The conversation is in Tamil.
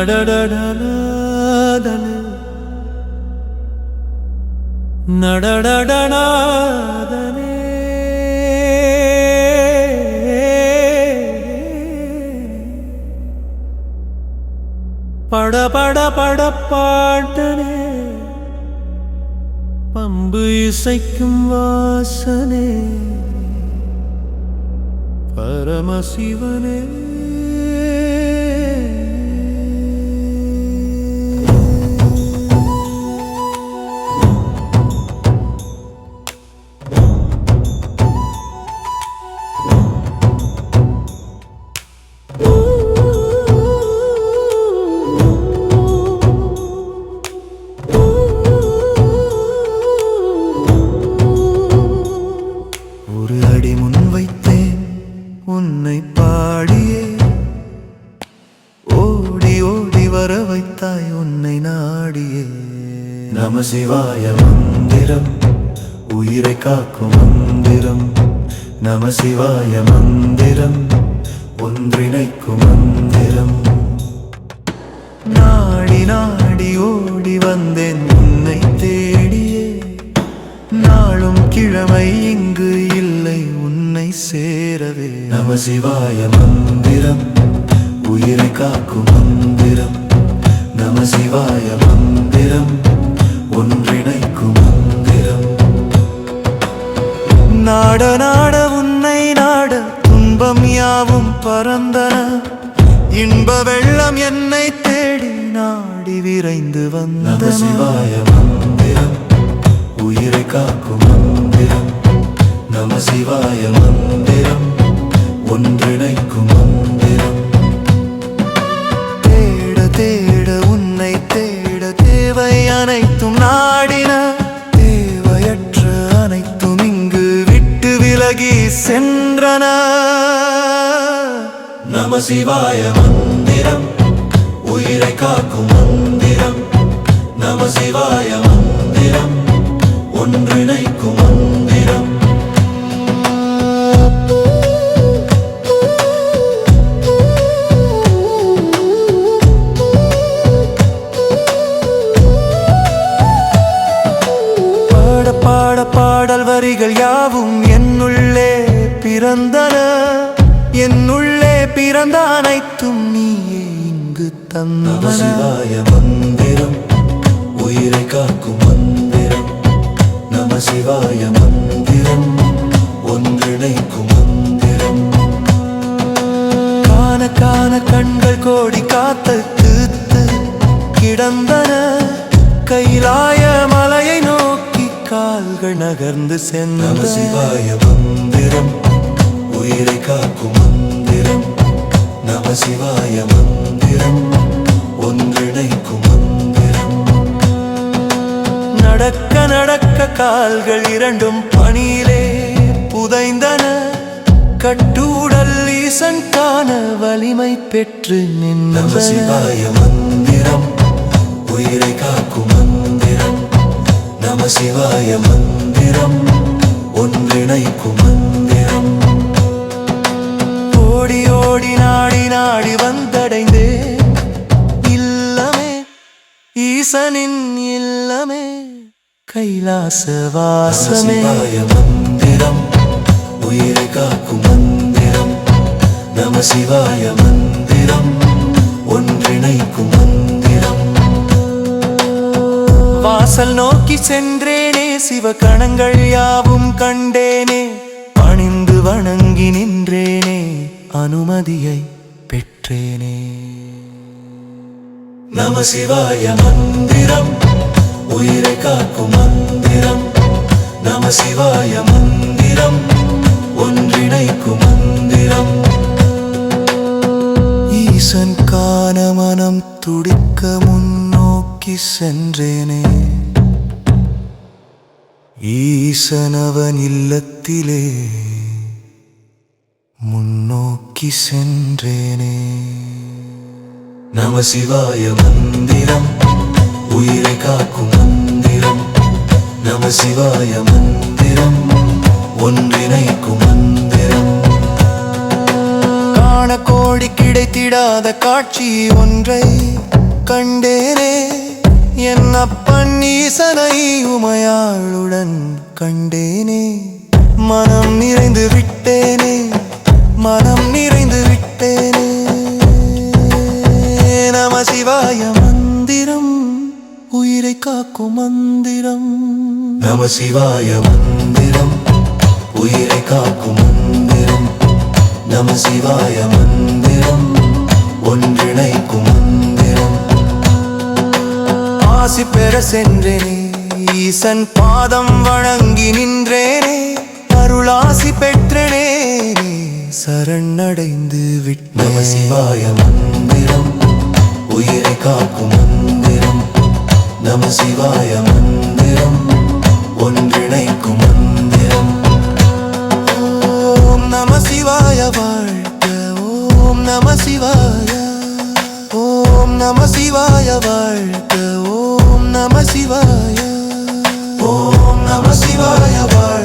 நடடடனாதனே நடடடனாதனே பட பட படப்பாட்டனே பம்பு இசைக்கும் வாசனே பரமசிவனே ஒரு அடி முன் வைத்தேன் உன்னை பாடியே ஓடி ஓடி வர வைத்தாய் உன்னை நாடியே நம சிவாய மந்திரம் உயிரை காக்கும் மந்திரம் நம சிவாய மந்திரம் ஒன்றிணைக்கும் மந்திரம் நாடி நாடி ஓடி வந்தேன் உன்னை தேடியே நாளும் கிழமை இங்கு இல்லை உன்னை சேரவே நம சிவாய மந்திரம் உயிரை காக்கும் மந்திரம் நம சிவாய மந்திரம் ஒன்றிணைக்கும் மந்திரம் நாட நாட உன்னை நாட துன்பம் யாவும் பறந்தன இன்ப வெள்ளம் என்னை தேடி நாடி விரைந்து வந்த நம சிவாய மந்திரம் உயிரை காக்கும் மந்திரம் நம சிவாய மந்திரம் ஒன்றிணைக்கும் மந்திரம் தேட தேட உன்னை தேட தேவை அனைத்தும் நாடின தேவையற்ற அனைத்தும் இங்கு விட்டு விலகி சென்றன நம சிவாய மந்திரம் உயிரை காக்கும் மந்திரம் நம சிவாய மந்திரம் ஒன்றிணைக்கும் மந்திரம் பாட பாட பாடல் வரிகள் யாவும் என்னுள்ளே பிறந்தன என்னுள்ளே பிறந்த அனைத்தும் நீயே இங்கு தந்த நம சிவாய மந்திரம் உயிரை காக்கும் மந்திரம் நம சிவாய மந்திரம் ஒன்றிணைக்கும் மந்திரம் காண காண கண்கள் கோடி காத்து தீர்த்து கிடந்தன கைலாய மலையை நோக்கி கால்கள் நகர்ந்து சென்ற நம சிவாய மந்திரம் உயிரை காக்கும் மந்திரம் நம சிவாய மந்திரம் ஒன்றிணைக்கும் மந்திரம் நடக்க நடக்க கால்கள் இரண்டும் பணியிலே புதைந்தன கட்டுடல் ஈசன் காண வலிமை பெற்று நின்ற நம சிவாய மந்திரம் உயிரை காக்கும் மந்திரம் நம சிவாய மந்திரம் ஒன்றிணைக்கும் மந்திரம் ஓடி ஓடி நாடி நாடி வந்தடைந்தே இல்லமே ஈசனின் இல்லமே கைலாச வாசமே நம சிவாய மந்திரம் உயிரை காக்கும் மந்திரம் நம சிவாய மந்திரம் ஒன்றிணைக்கும் மந்திரம் வாசல் நோக்கி சென்றேனே சிவகணங்கள் யாவும் கண்டேனே பணிந்து வணங்கி நின்றேனே அனுமதியை பெற்றேனே நம சிவாய மந்திரம் உயிரை காக்கும் மந்திரம் நம சிவாய மந்திரம் ஒன்றிணைக்கும் மந்திரம் ஈசன் காண மனம் துடிக்க முன்னோக்கி சென்றேனே ஈசனவன் இல்லத்திலே முன்னோக்கி சென்றேனே நம சிவாய மந்திரம் உயிரை காக்கும் மந்திரம் நம சிவாய மந்திரம் ஒன்றிணைக்கும் மந்திரம் காண கோடி கோடி கிடைத்திடாத காட்சி ஒன்றை கண்டேனே. என் அப்பன் ஈசனை உமையாளுடன் கண்டேனே. மனம் நிறைந்து விட்டேனே, மனம் நிறைந்து விட்டேனே. நம சிவாய மந்திரம், உயிரை காக்கும் மந்திரம். நம சிவாய மந்திரம், உயிரை காக்கும் மந்திரம். நம சிவாய மந்திரம், ஒன்றிணைக்கும் மந்திரம். ஆசி பெற சென்றேனே, ஈசன் பாதம் வணங்கி நின்றேனே. அருளாசி பெற்றேனே, சரணடைந்து விட்டேன். நம சிவாய மந்திரம், உயிரை காக்கும் மந்திரம். நம சிவாய மந்திரம், ஒன்றிணைக்கும் மந்திரம். ஓம் நம சிவாய வாழ்க, ஓம் நம சிவாய. ஓம் நம சிவாய வாழ்க, ஓம் நம சிவாய. ஓம் நம சிவாய வாழ்க.